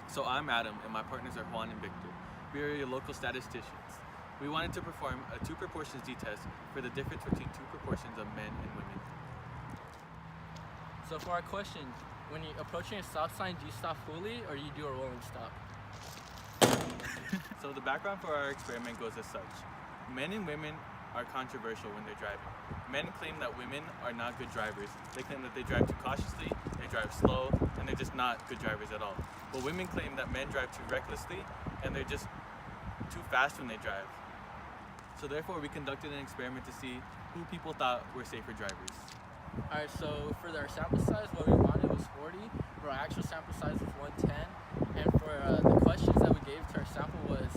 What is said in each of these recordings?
So I'm Adam, and my partners are Juan and Victor. We are your local statisticians. We wanted to perform a two proportions Z-test for the difference between two proportions of men and women. So for our question, when you're approaching a stop sign, do you stop fully or you do a rolling stop? So the background for our experiment goes as such. Men and women are controversial when they're driving. Men claim that women are not good drivers. They claim that they drive too cautiously, they drive slow, and they're just not good drivers at all. But women claim that men drive too recklessly, and they're just too fast when they drive. So therefore, we conducted an experiment to see who people thought were safer drivers. Alright, so for our sample size, what we wanted was 40, but our actual sample size was 110. And for the questions that we gave to our sample was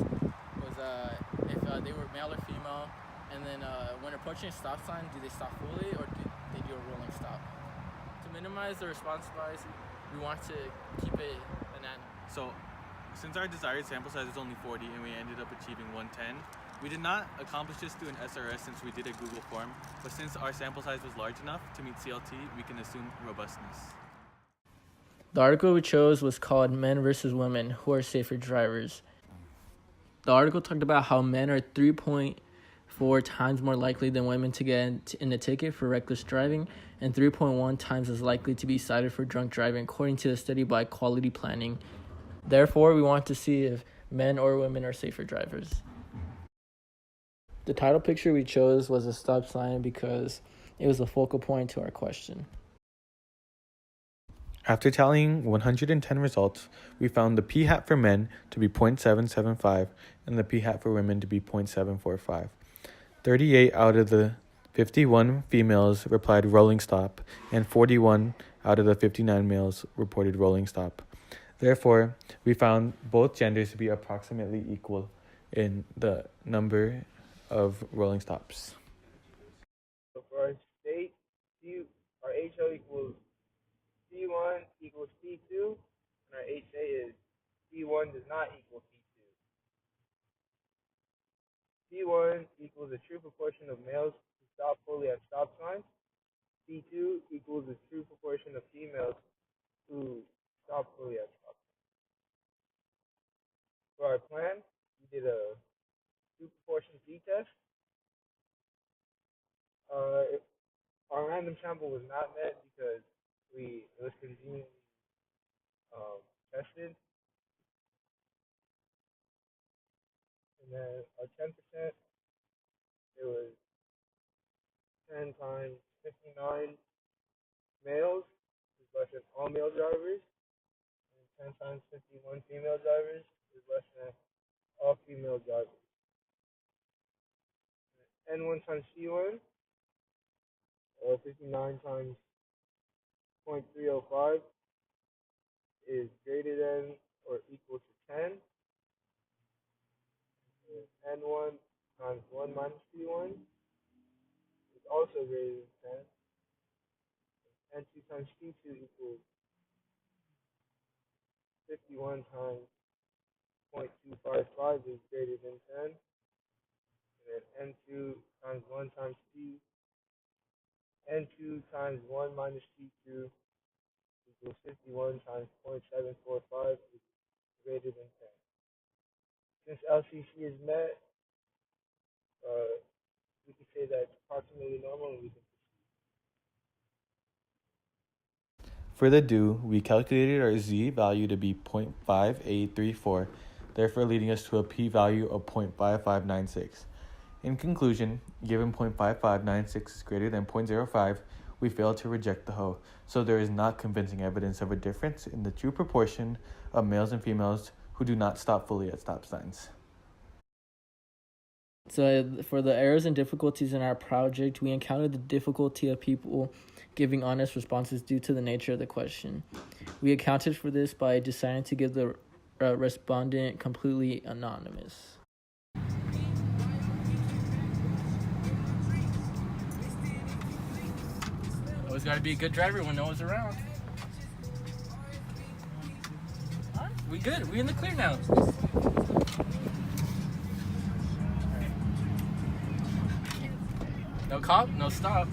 if they were male or female, and then when approaching a stop sign, do they stop fully or do they do a rolling stop? To minimize the response bias, we want to keep it anonymous. So, since our desired sample size was only 40 and we ended up achieving 110, we did not accomplish this through an SRS since we did a Google form, but since our sample size was large enough to meet CLT, we can assume robustness. The article we chose was called Men versus Women, Who Are Safer Drivers? The article talked about how men are 3.4 times more likely than women to get in a ticket for reckless driving and 3.1 times as likely to be cited for drunk driving, according to a study by Quality Planning. Therefore, we want to see if men or women are safer drivers. The title picture we chose was a stop sign because it was the focal point to our question. After tallying 110 results, we found the p-hat for men to be 0.775 and the p-hat for women to be 0.745. 38 out of the 51 females replied rolling stop, and 41 out of the 59 males reported rolling stop. Therefore, we found both genders to be approximately equal in the number of rolling stops. So for our state, our HO equals C1 equals C2, and our HA is C1 does not equal C2. C1 equals the true proportion of males who stop fully at stop signs. C2 equals the true proportion of females who stop fully at stop signs. For our plan, we did a two proportion Z-test. Our random sample was not met because it was conveniently tested. And then our 10%, it was 10 times 59 males, is less than all male drivers. And 10 times 51 female drivers is less than all female drivers. N1 times C1, 59 times 0.305 is greater than or equal to 10. And N1 times 1 minus C1 is also greater than 10. N2 times C2 equals 51 times 0.255 is greater than 10. And then N2 times 1 times N2 times 1 minus T2 equals 51 times 0.745 is greater than 10. Since LCC is met, we can say that it's approximately normal and we can proceed. For the do, we calculated our z value to be 0.5834, therefore leading us to a p-value of 0.5596. In conclusion, given 0.5596 is greater than 0.05, we fail to reject the hoe, so there is not convincing evidence of a difference in the true proportion of males and females who do not stop fully at stop signs. So for the errors and difficulties in our project, we encountered the difficulty of people giving honest responses due to the nature of the question. We accounted for this by deciding to give the respondent completely anonymous. Always got to be a good driver when no one's around. All right, we good. We in the clear now. No cop, no stop.